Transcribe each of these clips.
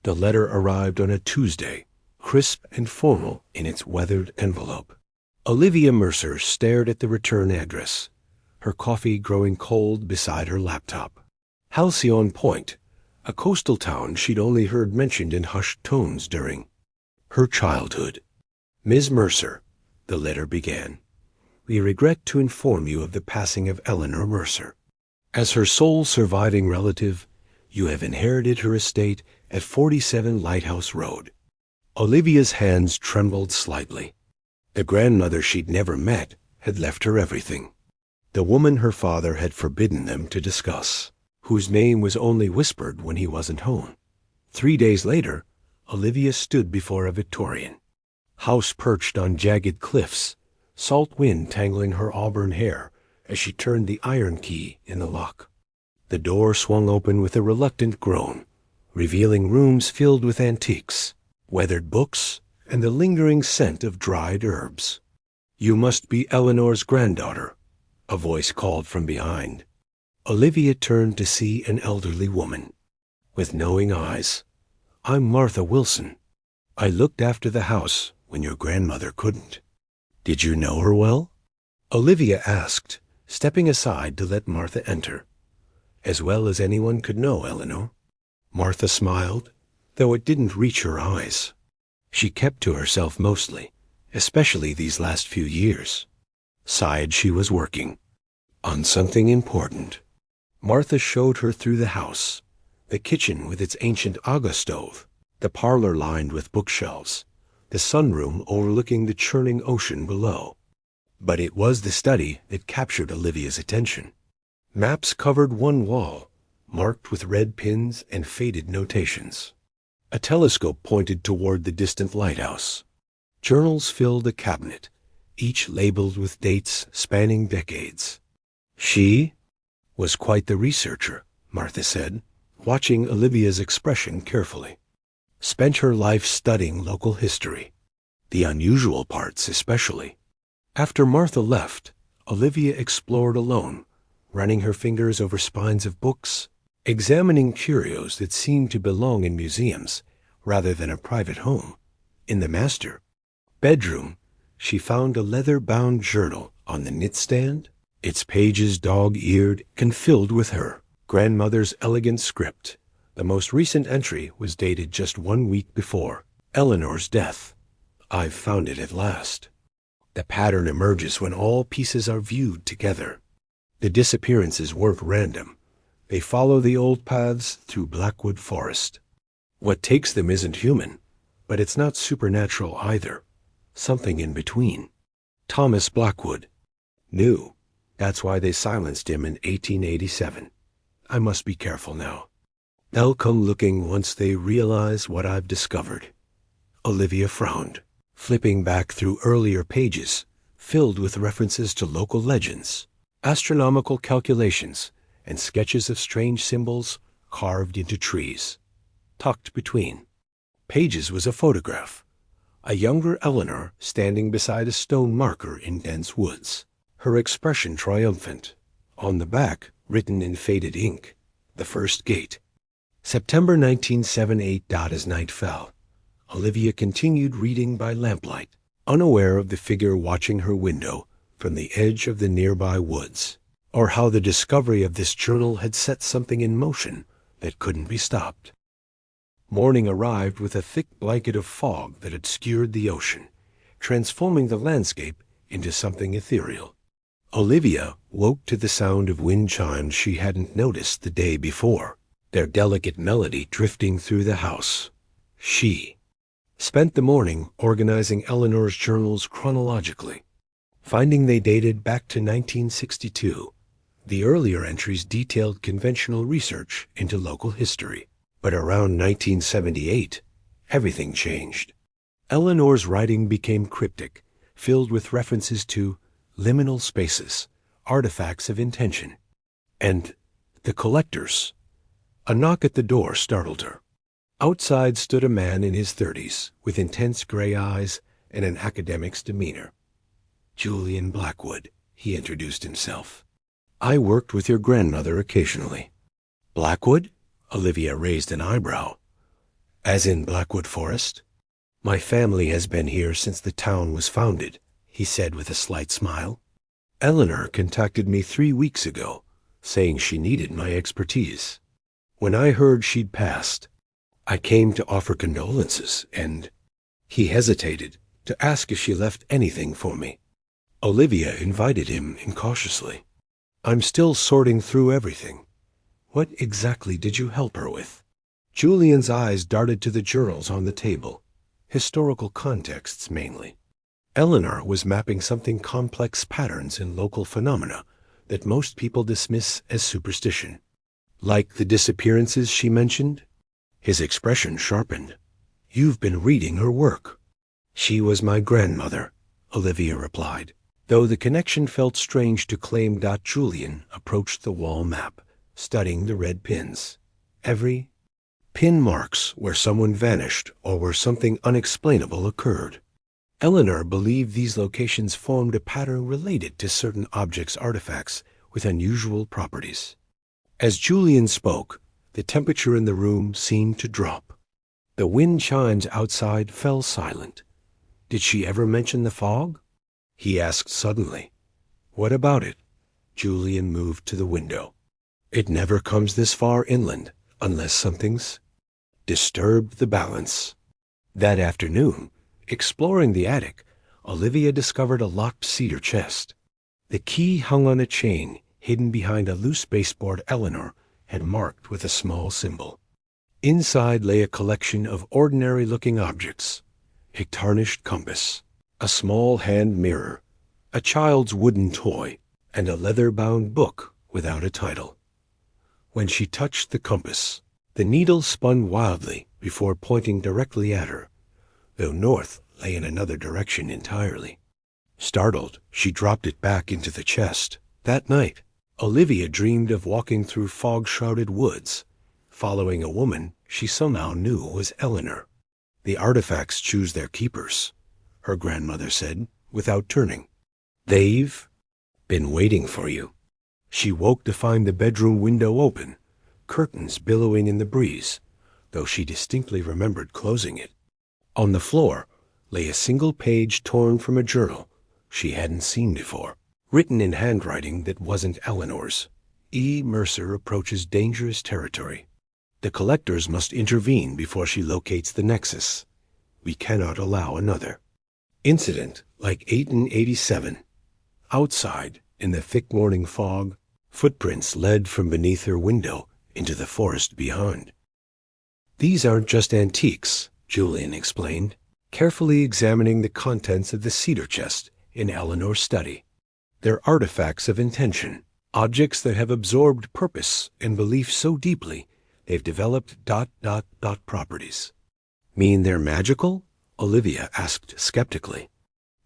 The letter arrived on a Tuesday, crisp and formal in its weathered envelope. Olivia Mercer stared at the return address, her coffee growing cold beside her laptop. Halcyon Point, a coastal town she'd only heard mentioned in hushed tones during her childhood. Ms. Mercer, the letter began, we regret to inform you of the passing of Eleanor Mercer. As her sole surviving relative, you have inherited her estate at 47 Lighthouse Road. Olivia's hands trembled slightly. The grandmother she'd never met had left her everything. The woman her father had forbidden them to discuss, whose name was only whispered when he wasn't home. 3 days later, Olivia stood before a Victorian house perched on jagged cliffs, salt wind tangling her auburn hair as she turned the iron key in the lock. The door swung open with a reluctant groan, revealing rooms filled with antiques, weathered books, and the lingering scent of dried herbs. You must be Eleanor's granddaughter, a voice called from behind. Olivia turned to see an elderly woman with knowing eyes. I'm Martha Wilson. I looked after the house when your grandmother couldn't. Did you know her well? Olivia asked, stepping aside to let Martha enter. As well as anyone could know Eleanor. Martha smiled, though it didn't reach her eyes. She kept to herself mostly, especially these last few years. Sighed she was working on something important. Martha showed her through the house, the kitchen with its ancient Aga stove, the parlor lined with bookshelves, the sunroom overlooking the churning ocean below. But it was the study that captured Olivia's attention. Maps covered one wall, marked with red pins and faded notations. A telescope pointed toward the distant lighthouse. Journals filled a cabinet, each labeled with dates spanning decades. She was quite the researcher, Martha said, watching Olivia's expression carefully. Spent her life studying local history, the unusual parts especially. After Martha left, Olivia explored alone, running her fingers over spines of books, examining curios that seemed to belong in museums rather than a private home. In the master bedroom, she found a leather-bound journal on the knitstand, its pages dog-eared and filled with her grandmother's elegant script. The most recent entry was dated just 1 week before Eleanor's death. I've found it at last. The pattern emerges when all pieces are viewed together. The disappearances weren't random. They follow the old paths through Blackwood Forest. What takes them isn't human, but it's not supernatural either. Something in between. Thomas Blackwood. Knew. That's why they silenced him in 1887. I must be careful now. They'll come looking once they realize what I've discovered. Olivia frowned, flipping back through earlier pages, filled with references to local legends, astronomical calculations, and sketches of strange symbols carved into trees. Tucked between pages was a photograph, a younger Eleanor standing beside a stone marker in dense woods, her expression triumphant. On the back, written in faded ink, the first gate. September 1978. As night fell, Olivia continued reading by lamplight, unaware of the figure watching her window from the edge of the nearby woods, or how the discovery of this journal had set something in motion that couldn't be stopped. Morning arrived with a thick blanket of fog that obscured the ocean, transforming the landscape into something ethereal. Olivia woke to the sound of wind chimes she hadn't noticed the day before, their delicate melody drifting through the house. She spent the morning organizing Eleanor's journals chronologically, finding they dated back to 1962. The earlier entries detailed conventional research into local history. But around 1978, everything changed. Eleanor's writing became cryptic, filled with references to liminal spaces, artifacts of intention, and the collectors. A knock at the door startled her. Outside stood a man in his 30s, with intense gray eyes and an academic's demeanor. Julian Blackwood, he introduced himself. I worked with your grandmother occasionally. Blackwood? Olivia raised an eyebrow. As in Blackwood Forest? My family has been here since the town was founded, he said with a slight smile. Eleanor contacted me 3 weeks ago, saying she needed my expertise. When I heard she'd passed, I came to offer condolences and— He hesitated to ask if she left anything for me. Olivia invited him incautiously. I'm still sorting through everything. What exactly did you help her with? Julian's eyes darted to the journals on the table, historical contexts mainly. Eleanor was mapping something complex patterns in local phenomena that most people dismiss as superstition. Like the disappearances she mentioned? His expression sharpened. You've been reading her work. She was my grandmother, Olivia replied, though the connection felt strange to claim. Julian approached the wall map, studying the red pins. Every pin marks where someone vanished or where something unexplainable occurred. Eleanor believed these locations formed a pattern related to certain objects' artifacts with unusual properties. As Julian spoke, the temperature in the room seemed to drop. The wind chimes outside fell silent. Did she ever mention the fog? He asked suddenly. What about it? Julian moved to the window. It never comes this far inland, unless something's disturbed the balance. That afternoon, exploring the attic, Olivia discovered a locked cedar chest. The key hung on a chain hidden behind a loose baseboard Eleanor had marked with a small symbol. Inside lay a collection of ordinary-looking objects: a tarnished compass, a small hand mirror, a child's wooden toy, and a leather-bound book without a title. When she touched the compass, the needle spun wildly before pointing directly at her, though north lay in another direction entirely. Startled, she dropped it back into the chest. That night, Olivia dreamed of walking through fog-shrouded woods, following a woman she somehow knew was Eleanor. The artifacts choose their keepers, her grandmother said, without turning. They've been waiting for you. She woke to find the bedroom window open, curtains billowing in the breeze, though she distinctly remembered closing it. On the floor lay a single page torn from a journal she hadn't seen before, written in handwriting that wasn't Eleanor's. E. Mercer approaches dangerous territory. The collectors must intervene before she locates the nexus. We cannot allow another incident like 1887. Outside, in the thick morning fog, footprints led from beneath her window into the forest beyond. These aren't just antiques, Julian explained, carefully examining the contents of the cedar chest in Eleanor's study. They're artifacts of intention, objects that have absorbed purpose and belief so deeply they've developed ... properties. Mean they're magical? Olivia asked skeptically.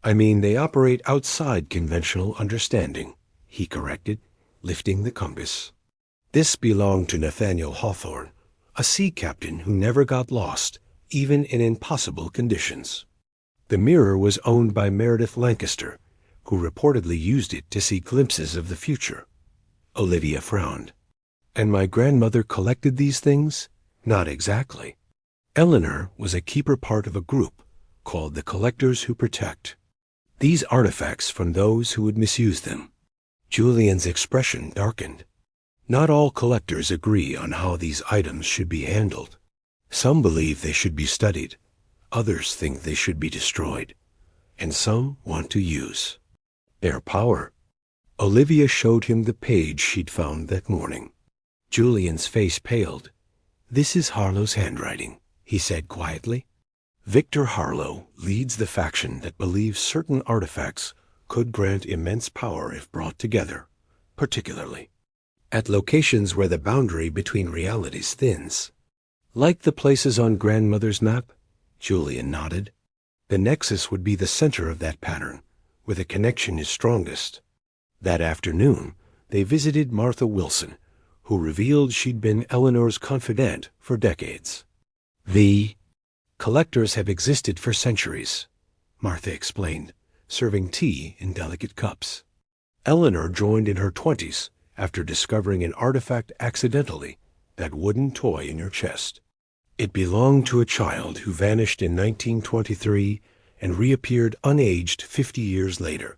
I mean they operate outside conventional understanding, he corrected, lifting the compass. This belonged to Nathaniel Hawthorne, a sea captain who never got lost, even in impossible conditions. The mirror was owned by Meredith Lancaster, who reportedly used it to see glimpses of the future. Olivia frowned. And my grandmother collected these things? Not exactly. Eleanor was a keeper part of a group called the Collectors Who Protect. These artifacts from those who would misuse them. Julian's expression darkened. Not all collectors agree on how these items should be handled. Some believe they should be studied. Others think they should be destroyed. And some want to use their power. Olivia showed him the page she'd found that morning. Julian's face paled. This is Harlow's handwriting, he said quietly. Victor Harlow leads the faction that believes certain artifacts could grant immense power if brought together, particularly at locations where the boundary between realities thins. Like the places on grandmother's map? Julian nodded. The nexus would be the center of that pattern, where the connection is strongest. That afternoon, they visited Martha Wilson, who revealed she'd been Eleanor's confidant for decades. The collectors have existed for centuries, Martha explained, serving tea in delicate cups. Eleanor joined in her 20s after discovering an artifact accidentally, that wooden toy in her chest. It belonged to a child who vanished in 1923 and reappeared unaged 50 years later.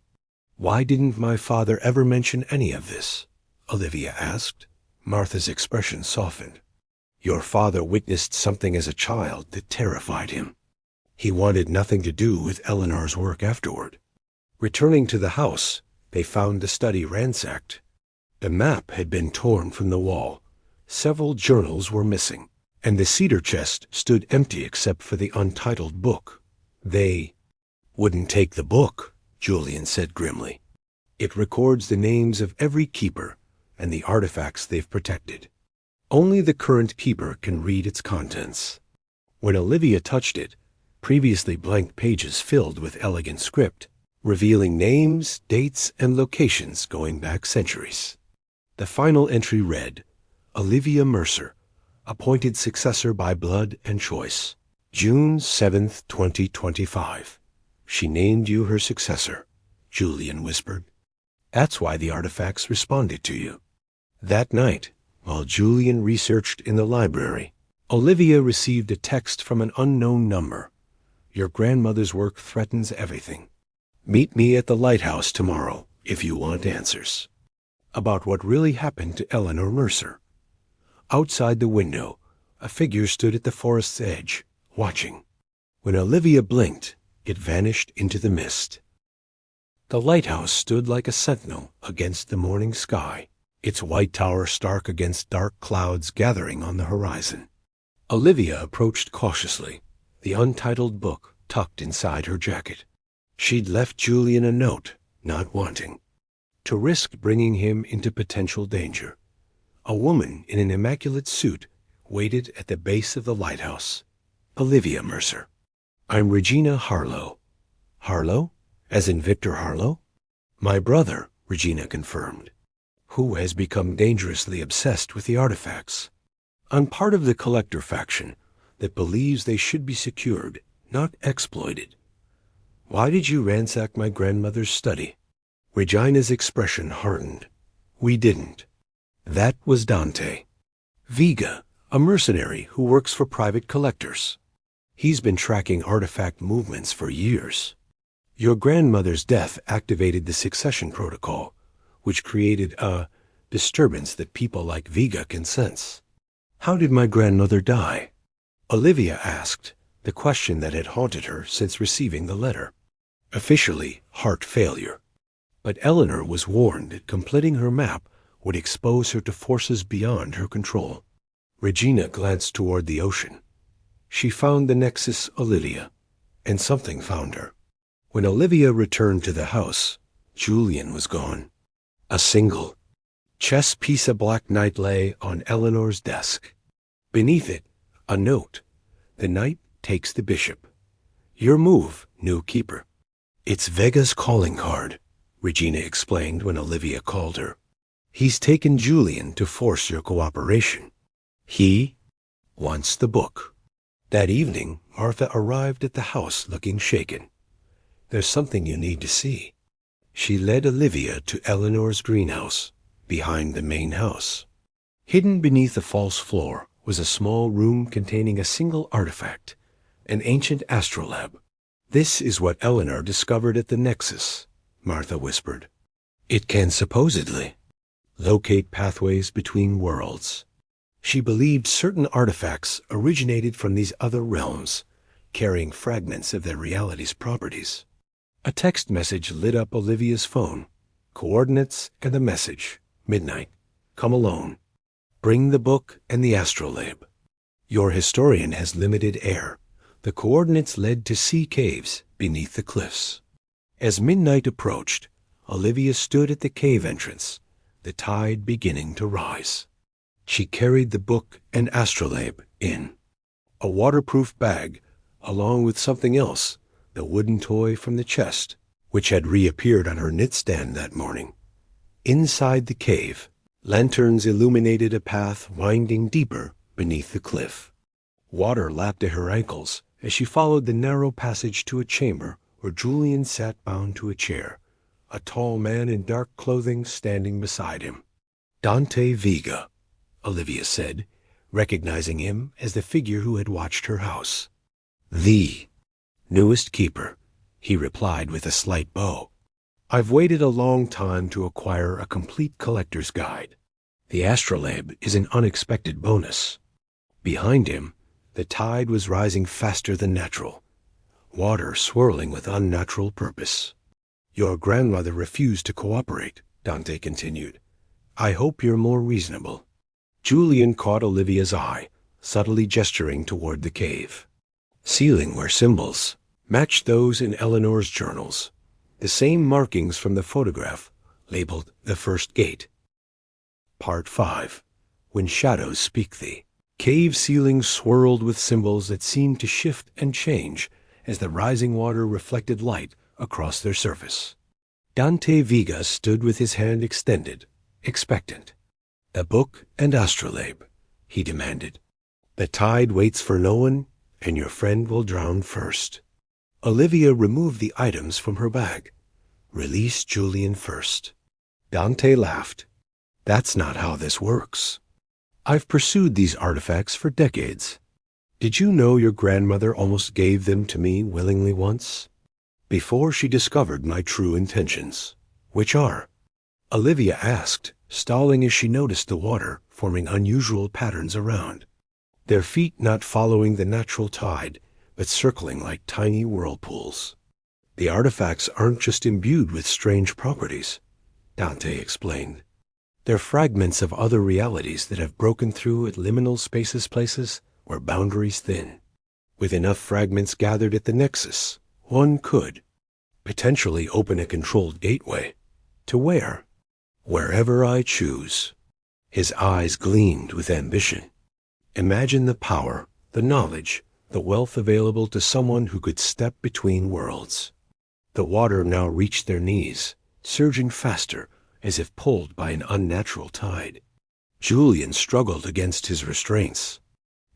Why didn't my father ever mention any of this? Olivia asked. Martha's expression softened. Your father witnessed something as a child that terrified him. He wanted nothing to do with Eleanor's work afterward. Returning to the house, they found the study ransacked. The map had been torn from the wall. Several journals were missing, and the cedar chest stood empty except for the untitled book. They wouldn't take the book, Julian said grimly. It records the names of every keeper and the artifacts they've protected. Only the current keeper can read its contents. When Olivia touched it, previously blank pages filled with elegant script, revealing names, dates, and locations going back centuries. The final entry read, Olivia Mercer, appointed successor by blood and choice, June 7th, 2025. She named you her successor, Julian whispered. That's why the artifacts responded to you. That night, while Julian researched in the library, Olivia received a text from an unknown number. Your grandmother's work threatens everything. Meet me at the lighthouse tomorrow if you want answers. About what really happened to Eleanor Mercer. Outside the window, a figure stood at the forest's edge, watching. When Olivia blinked, it vanished into the mist. The lighthouse stood like a sentinel against the morning sky, its white tower stark against dark clouds gathering on the horizon. Olivia approached cautiously, the untitled book tucked inside her jacket. She'd left Julian a note, not wanting to risk bringing him into potential danger. A woman in an immaculate suit waited at the base of the lighthouse. Olivia Mercer. I'm Regina Harlow. Harlow? As in Victor Harlow? My brother, Regina confirmed, who has become dangerously obsessed with the artifacts. I'm part of the collector faction that believes they should be secured, not exploited. Why did you ransack my grandmother's study? Regina's expression hardened. We didn't. That was Dante. Vega, a mercenary who works for private collectors. He's been tracking artifact movements for years. Your grandmother's death activated the succession protocol, which created a disturbance that people like Vega can sense. How did my grandmother die? Olivia asked, the question that had haunted her since receiving the letter. Officially, heart failure. But Eleanor was warned that completing her map would expose her to forces beyond her control. Regina glanced toward the ocean. She found the Nexus Olivia, and something found her. When Olivia returned to the house, Julian was gone. A single chess piece of black knight lay on Eleanor's desk. Beneath it, a note. The knight takes the bishop. Your move, new keeper. It's Vega's calling card, Regina explained when Olivia called her. He's taken Julian to force your cooperation. He wants the book. That evening, Martha arrived at the house looking shaken. There's something you need to see. She led Olivia to Eleanor's greenhouse, behind the main house. Hidden beneath a false floor was a small room containing a single artifact, an ancient astrolabe. This is what Eleanor discovered at the Nexus, Martha whispered. It can supposedly locate pathways between worlds. She believed certain artifacts originated from these other realms, carrying fragments of their reality's properties. A text message lit up Olivia's phone. Coordinates and the message. Midnight. Come alone. Bring the book and the astrolabe. Your historian has limited air. The coordinates led to sea caves beneath the cliffs. As midnight approached, Olivia stood at the cave entrance, the tide beginning to rise. She carried the book and astrolabe in a waterproof bag, along with something else, the wooden toy from the chest, which had reappeared on her knitstand that morning. Inside the cave, lanterns illuminated a path winding deeper beneath the cliff. Water lapped at her ankles as she followed the narrow passage to a chamber where Julian sat bound to a chair, a tall man in dark clothing standing beside him. Dante Vega, Olivia said, recognizing him as the figure who had watched her house. "The newest keeper," he replied with a slight bow. "I've waited a long time to acquire a complete collector's guide. The astrolabe is an unexpected bonus." Behind him, the tide was rising faster than natural, water swirling with unnatural purpose. "Your grandmother refused to cooperate," Dante continued. "I hope you're more reasonable." Julian caught Olivia's eye, subtly gesturing toward the cave. Ceiling were symbols, matched those in Eleanor's journals, the same markings from the photograph, labeled the first gate. Part 5. When Shadows Speak Thee. Cave ceilings swirled with symbols that seemed to shift and change as the rising water reflected light across their surface. Dante Viga stood with his hand extended, expectant. "A book and astrolabe," he demanded. "The tide waits for no one, and your friend will drown first." Olivia removed the items from her bag. "Release Julian first." Dante laughed. "That's not how this works. I've pursued these artifacts for decades. Did you know your grandmother almost gave them to me willingly once? Before she discovered my true intentions." "Which are?" Olivia asked, stalling as she noticed the water forming unusual patterns around. Their feet not following the natural tide, but circling like tiny whirlpools. "The artifacts aren't just imbued with strange properties," Dante explained. "They're fragments of other realities that have broken through at liminal places where boundaries thin. With enough fragments gathered at the nexus, one could potentially open a controlled gateway. To where? Wherever I choose." His eyes gleamed with ambition. "Imagine the power, the knowledge, the wealth available to someone who could step between worlds." The water now reached their knees, surging faster, as if pulled by an unnatural tide. Julian struggled against his restraints.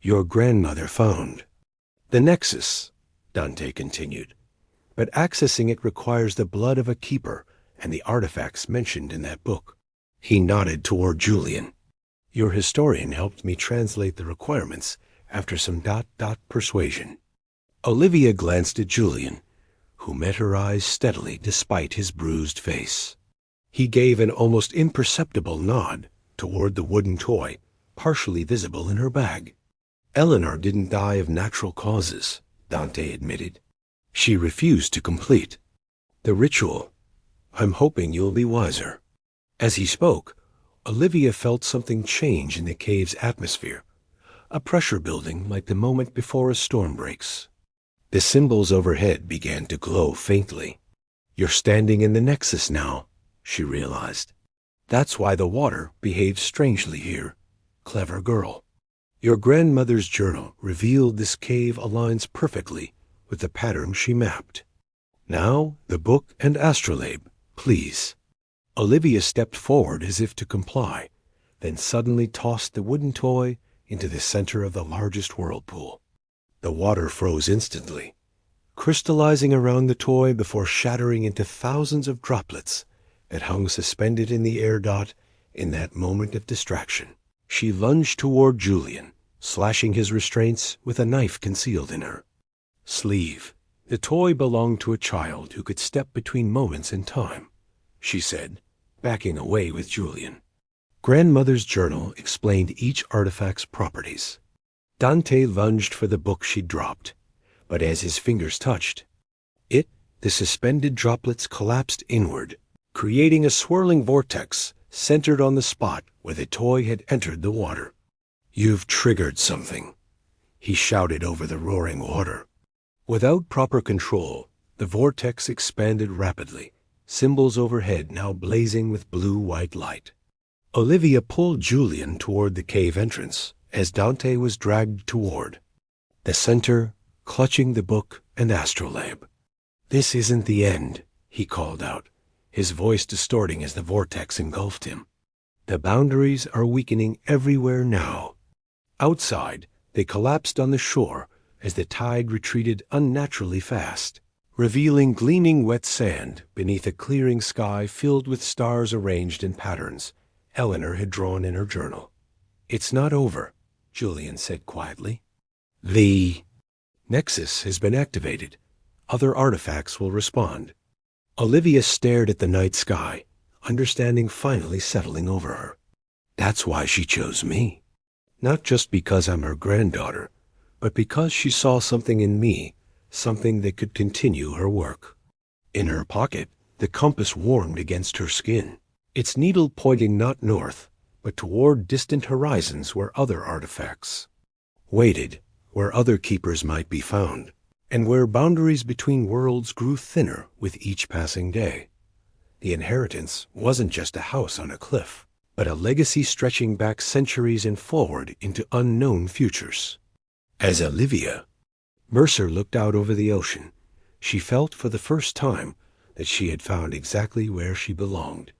"Your grandmother found the nexus," Dante continued, "but accessing it requires the blood of a keeper and the artifacts mentioned in that book." He nodded toward Julian. "Your historian helped me translate the requirements after some ... persuasion." Olivia glanced at Julian, who met her eyes steadily despite his bruised face. He gave an almost imperceptible nod toward the wooden toy, partially visible in her bag. "Eleanor didn't die of natural causes," Dante admitted. "She refused to complete the ritual. I'm hoping you'll be wiser." As he spoke, Olivia felt something change in the cave's atmosphere, a pressure building like the moment before a storm breaks. The symbols overhead began to glow faintly. "You're standing in the nexus now," she realized. "That's why the water behaves strangely here. Clever girl. Your grandmother's journal revealed this cave aligns perfectly with the pattern she mapped. Now, the book and astrolabe, please." Olivia stepped forward as if to comply, then suddenly tossed the wooden toy into the center of the largest whirlpool. The water froze instantly, crystallizing around the toy before shattering into thousands of droplets that hung suspended in the air. In that moment of distraction, she lunged toward Julian, slashing his restraints with a knife concealed in her sleeve. "The toy belonged to a child who could step between moments in time," she said, backing away with Julian. Grandmother's journal explained each artifact's properties. Dante lunged for the book she'd dropped, but as his fingers touched it, the suspended droplets collapsed inward, creating a swirling vortex centered on the spot where the toy had entered the water. "You've triggered something," he shouted over the roaring water. Without proper control, the vortex expanded rapidly, symbols overhead now blazing with blue-white light. Olivia pulled Julian toward the cave entrance as Dante was dragged toward the center, clutching the book and astrolabe. "This isn't the end," he called out, his voice distorting as the vortex engulfed him. "The boundaries are weakening everywhere now." Outside, they collapsed on the shore as the tide retreated unnaturally fast, revealing gleaming wet sand beneath a clearing sky filled with stars arranged in patterns Eleanor had drawn in her journal. "It's not over," Julian said quietly. The Nexus has been activated. Other artifacts will respond. Olivia stared at the night sky, understanding finally settling over her. That's why she chose me. Not just because I'm her granddaughter, but because she saw something in me, something that could continue her work. In her pocket, the compass warmed against her skin, its needle pointing not north, but toward distant horizons where other artifacts waited, where other keepers might be found, and where boundaries between worlds grew thinner with each passing day. The inheritance wasn't just a house on a cliff, but a legacy stretching back centuries and forward into unknown futures. As Olivia, Mercer looked out over the ocean, she felt for the first time that she had found exactly where she belonged.